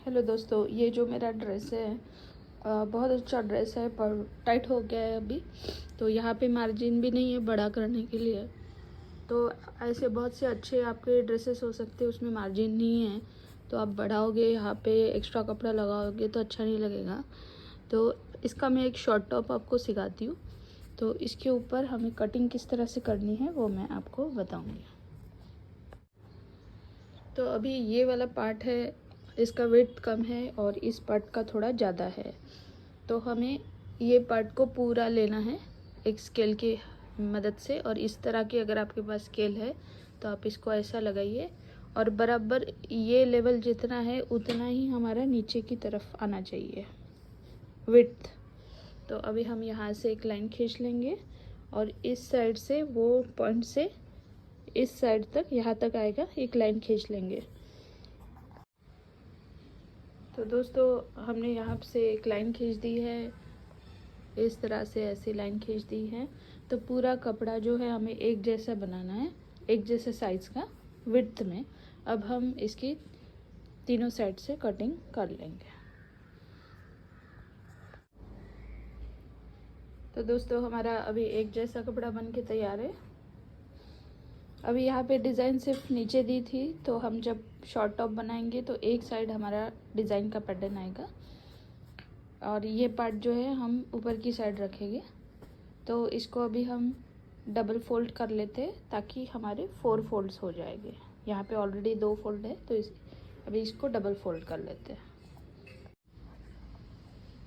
Hello दोस्तों, ये जो मेरा ड्रेस है बहुत अच्छा ड्रेस है पर टाइट हो गया है अभी। तो यहाँ पे मार्जिन भी नहीं है बड़ा करने के लिए। तो ऐसे बहुत से अच्छे आपके ड्रेसेस हो सकते हैं, उसमें मार्जिन नहीं है तो आप बढ़ाओगे, यहाँ पे एक्स्ट्रा कपड़ा लगाओगे तो अच्छा नहीं लगेगा। तो इसका मैं एक शॉर्ट टॉप आपको सिखाती हूँ। तो इसके ऊपर हमें कटिंग किस तरह से करनी है वो मैं आपको बताऊँगी। तो अभी ये वाला पार्ट है, इसका वेट कम है और इस पार्ट का थोड़ा ज़्यादा है। तो हमें ये पार्ट को पूरा लेना है एक स्केल की मदद से। और इस तरह की अगर आपके पास स्केल है तो आप इसको ऐसा लगाइए और बराबर ये लेवल जितना है उतना ही हमारा नीचे की तरफ आना चाहिए विड्थ। तो अभी हम यहाँ से एक लाइन खींच लेंगे और इस साइड से वो पॉइंट से इस साइड तक यहाँ तक आएगा एक लाइन खींच लेंगे। तो दोस्तों हमने यहाँ से एक लाइन खींच दी है, इस तरह से ऐसी लाइन खींच दी है। तो पूरा कपड़ा जो है हमें एक जैसा बनाना है, एक जैसे साइज़ का विड्थ में। अब हम इसकी तीनों साइड से कटिंग कर लेंगे। तो दोस्तों हमारा अभी एक जैसा कपड़ा बन के तैयार है। अभी यहाँ पे डिज़ाइन सिर्फ नीचे दी थी, तो हम जब शॉर्ट टॉप बनाएंगे तो एक साइड हमारा डिज़ाइन का पैटर्न आएगा और ये पार्ट जो है हम ऊपर की साइड रखेंगे। तो इसको अभी हम डबल फोल्ड कर लेते हैं ताकि हमारे 4 फोल्ड्स हो जाएंगे। यहाँ पे ऑलरेडी 2 फोल्ड है तो अभी इसको डबल फोल्ड कर लेते हैं।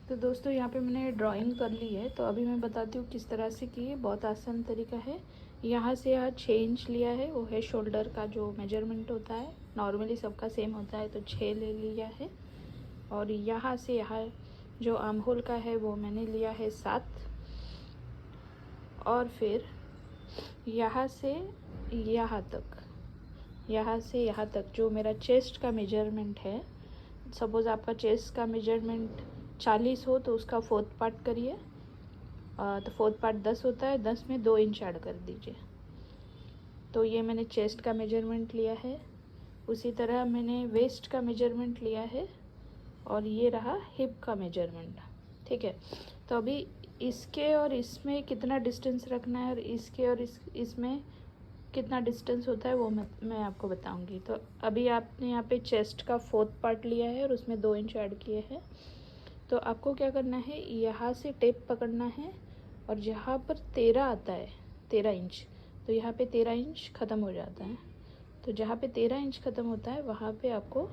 तो दोस्तों यहाँ पे मैंने ड्राइंग कर ली है, तो अभी मैं बताती हूँ किस तरह से की है। बहुत आसान तरीका है। यहाँ से यहाँ 6 इंच लिया है, वो है शोल्डर का जो मेजरमेंट होता है, नॉर्मली सबका सेम होता है, तो 6 ले लिया है। और यहाँ से यहाँ जो आर्म होल का है वो मैंने लिया है 7। और फिर यहाँ से यहाँ तक, यहाँ से यहाँ तक जो मेरा चेस्ट का मेजरमेंट है, सपोज़ आपका चेस्ट का मेजरमेंट 40 हो तो उसका 4th पार्ट करिए। तो 4th पार्ट 10 होता है, 10 में 2 इंच ऐड कर दीजिए। तो ये मैंने चेस्ट का मेजरमेंट लिया है। उसी तरह मैंने वेस्ट का मेजरमेंट लिया है और ये रहा हिप का मेजरमेंट। ठीक है, तो अभी इसके और इसमें कितना डिस्टेंस रखना है और इसके और इसमें कितना डिस्टेंस होता है वो मैं आपको बताऊंगी। तो अभी आपने यहाँ पे चेस्ट का 4th पार्ट लिया है और उसमें 2 इंच ऐड किए हैं। तो आपको क्या करना है, यहाँ से टेप पकड़ना है और जहाँ पर 13 आता है, 13 इंच, तो यहाँ पे 13 इंच ख़त्म हो जाता है। तो जहाँ पे 13 इंच ख़त्म होता है वहाँ पे आपको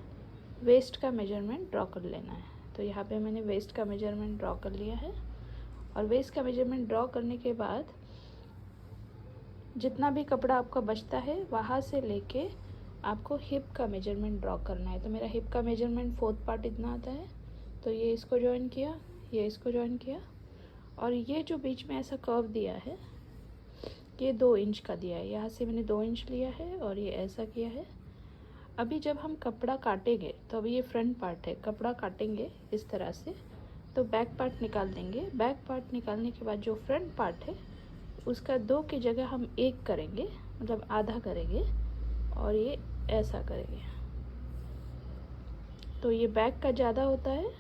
वेस्ट का मेजरमेंट ड्रॉ कर लेना है। तो यहाँ पे मैंने वेस्ट का मेजरमेंट ड्रॉ कर लिया है। और वेस्ट का मेजरमेंट ड्रॉ करने के बाद जितना भी कपड़ा आपका बचता है वहाँ से लेके आपको हिप का मेजरमेंट ड्रॉ करना है। तो मेरा हिप का मेजरमेंट 4th पार्ट इतना आता है, तो ये इसको ज्वाइन किया, ये इसको ज्वाइन किया और ये जो बीच में ऐसा कर्व दिया है ये 2 इंच का दिया है। यहाँ से मैंने 2 इंच लिया है और ये ऐसा किया है। अभी जब हम कपड़ा काटेंगे तो अभी ये फ्रंट पार्ट है, कपड़ा काटेंगे इस तरह से तो बैक पार्ट निकाल देंगे। बैक पार्ट निकालने के बाद जो फ्रंट पार्ट है उसका 2 की जगह हम 1 करेंगे, मतलब आधा करेंगे और ये ऐसा करेंगे। तो ये बैक का ज़्यादा होता है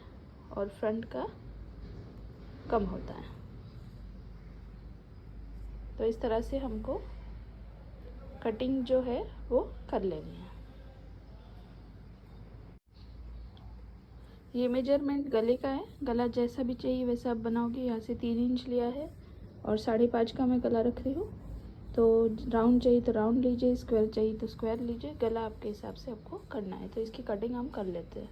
और फ्रंट का कम होता है। तो इस तरह से हमको कटिंग जो है वो कर लेनी है। ये मेजरमेंट गले का है, गला जैसा भी चाहिए वैसा आप बनाओगे। यहाँ से 3 इंच लिया है और 5.5 का मैं गला रख रही हूँ। तो राउंड चाहिए तो राउंड लीजिए, स्क्वायर चाहिए तो स्क्वायर लीजिए, गला आपके हिसाब से आपको करना है। तो इसकी कटिंग हम कर लेते हैं।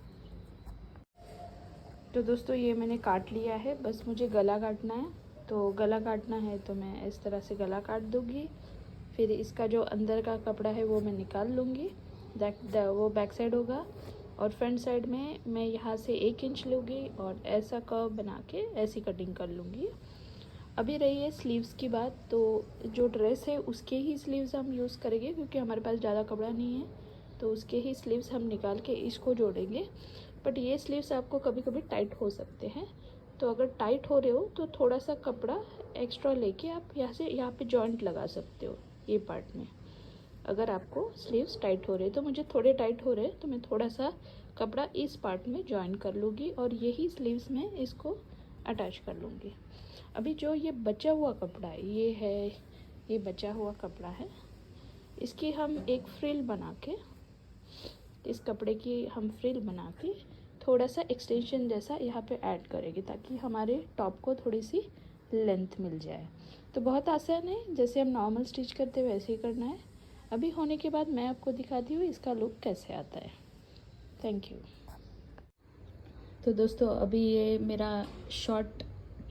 तो दोस्तों ये मैंने काट लिया है, बस मुझे गला काटना है। तो गला काटना है तो मैं इस तरह से गला काट दूँगी। फिर इसका जो अंदर का कपड़ा है वो मैं निकाल लूँगी, वो बैक साइड होगा। और फ्रंट साइड में मैं यहाँ से 1 इंच लूँगी और ऐसा कर्व बना के ऐसी कटिंग कर लूँगी। अभी रही है स्लीव्स की बात, तो जो ड्रेस है उसके ही स्लीव्स हम यूज़ करेंगे क्योंकि हमारे पास ज़्यादा कपड़ा नहीं है। तो उसके ही स्लीव्स हम निकाल के इसको जोड़ेंगे। बट ये स्लीव्स आपको कभी कभी टाइट हो सकते हैं, तो अगर टाइट हो रहे हो तो थोड़ा सा कपड़ा एक्स्ट्रा लेके आप यहाँ से यहाँ पे जॉइंट लगा सकते हो ये पार्ट में। अगर आपको स्लीव्स टाइट हो रहे तो मुझे थोड़े टाइट हो रहे तो मैं थोड़ा सा कपड़ा इस पार्ट में जॉइन कर लूँगी और यही स्लीव्स में इसको अटैच कर लूँगी। अभी जो ये बचा हुआ कपड़ा है, ये बचा हुआ कपड़ा है, इसकी हम एक फ्रिल बना के, इस कपड़े की हम फ्रिल बना के थोड़ा सा एक्सटेंशन जैसा यहाँ पे ऐड करेंगे ताकि हमारे टॉप को थोड़ी सी लेंथ मिल जाए। तो बहुत आसान है, जैसे हम नॉर्मल स्टिच करते हैं वैसे ही करना है। अभी होने के बाद मैं आपको दिखाती हूँ इसका लुक कैसे आता है। Thank you. तो दोस्तों अभी ये मेरा शॉर्ट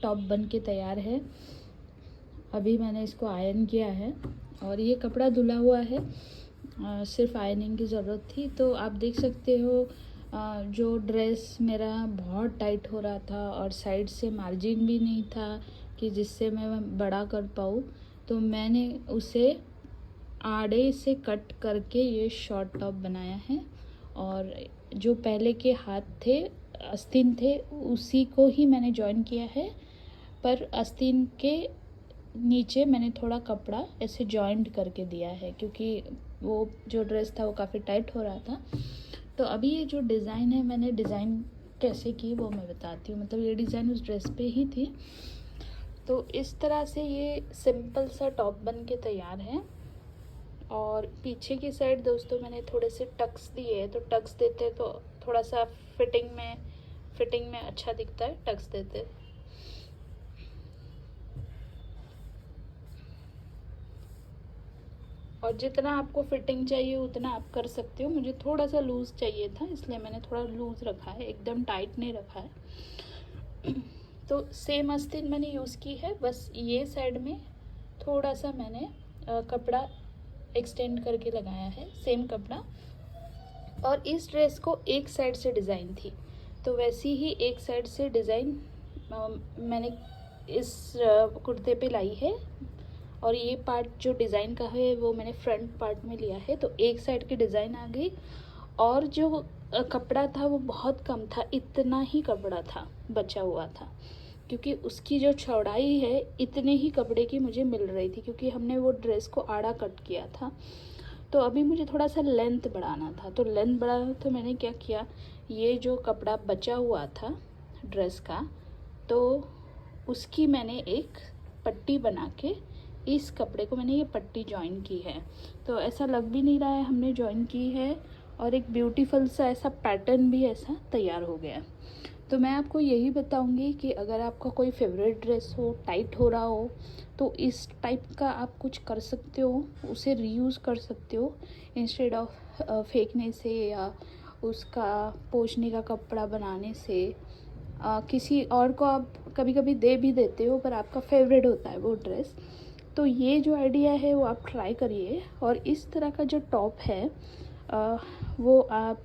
टॉप बन के तैयार है। अभी मैंने इसको आयरन किया है और ये कपड़ा धुला हुआ है, सिर्फ आयरनिंग की ज़रूरत थी। तो आप देख सकते हो जो ड्रेस मेरा बहुत टाइट हो रहा था और साइड से मार्जिन भी नहीं था कि जिससे मैं बड़ा कर पाऊँ, तो मैंने उसे आड़े से कट करके ये शॉर्ट टॉप बनाया है। और जो पहले के हाथ थे, आस्तीन थे, उसी को ही मैंने जॉइन किया है, पर आस्तीन के नीचे मैंने थोड़ा कपड़ा ऐसे जॉइंट करके दिया है क्योंकि वो जो ड्रेस था वो काफ़ी टाइट हो रहा था। तो अभी ये जो डिज़ाइन है, मैंने डिज़ाइन कैसे की वो मैं बताती हूँ। मतलब ये डिज़ाइन उस ड्रेस पे ही थी। तो इस तरह से ये सिंपल सा टॉप बन के तैयार है। और पीछे की साइड दोस्तों मैंने थोड़े से टक्स दिए हैं, तो टक्स देते तो थोड़ा सा फिटिंग में अच्छा दिखता है टक्स देते। और जितना आपको फिटिंग चाहिए उतना आप कर सकते हो। मुझे थोड़ा सा लूज़ चाहिए था इसलिए मैंने थोड़ा लूज़ रखा है, एकदम टाइट नहीं रखा है। तो सेम आस्तीन मैंने यूज़ की है, बस ये साइड में थोड़ा सा मैंने कपड़ा एक्सटेंड करके लगाया है, सेम कपड़ा। और इस ड्रेस को एक साइड से डिज़ाइन थी, तो वैसी ही एक साइड से डिज़ाइन मैंने इस कुर्ते पे लाई है। और ये पार्ट जो डिज़ाइन का है वो मैंने फ्रंट पार्ट में लिया है, तो एक साइड की डिज़ाइन आ गई। और जो कपड़ा था वो बहुत कम था, इतना ही कपड़ा था बचा हुआ था, क्योंकि उसकी जो चौड़ाई है इतने ही कपड़े की मुझे मिल रही थी, क्योंकि हमने वो ड्रेस को आड़ा कट किया था। तो अभी मुझे थोड़ा सा लेंथ बढ़ाना था, तो लेंथ बढ़ाना तो मैंने क्या किया, ये जो कपड़ा बचा हुआ था ड्रेस का, तो उसकी मैंने एक पट्टी बना के इस कपड़े को मैंने ये पट्टी जॉइन की है। तो ऐसा लग भी नहीं रहा है हमने जॉइन की है, और एक ब्यूटीफुल सा ऐसा पैटर्न भी ऐसा तैयार हो गया। तो मैं आपको यही बताऊंगी कि अगर आपका कोई फेवरेट ड्रेस हो, टाइट हो रहा हो, तो इस टाइप का आप कुछ कर सकते हो, उसे रीयूज़ कर सकते हो इंस्टेड ऑफ फेंकने से या उसका पोंछने का कपड़ा बनाने से। किसी और को आप कभी कभी दे भी देते हो, पर आपका फेवरेट होता है वो ड्रेस। तो ये जो आइडिया है वो आप ट्राई करिए। और इस तरह का जो टॉप है वो आप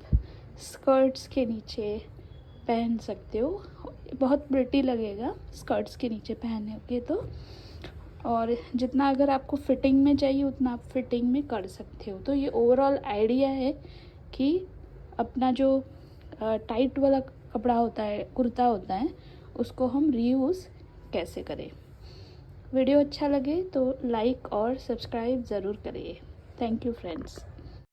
स्कर्ट्स के नीचे पहन सकते हो, बहुत प्रिटी लगेगा स्कर्ट्स के नीचे पहनोगे तो। और जितना अगर आपको फिटिंग में चाहिए उतना आप फिटिंग में कर सकते हो। तो ये ओवरऑल आइडिया है कि अपना जो टाइट वाला कपड़ा होता है, कुर्ता होता है, उसको हम रीयूज़ कैसे करें। वीडियो अच्छा लगे तो लाइक और सब्सक्राइब ज़रूर करिए। Thank you friends.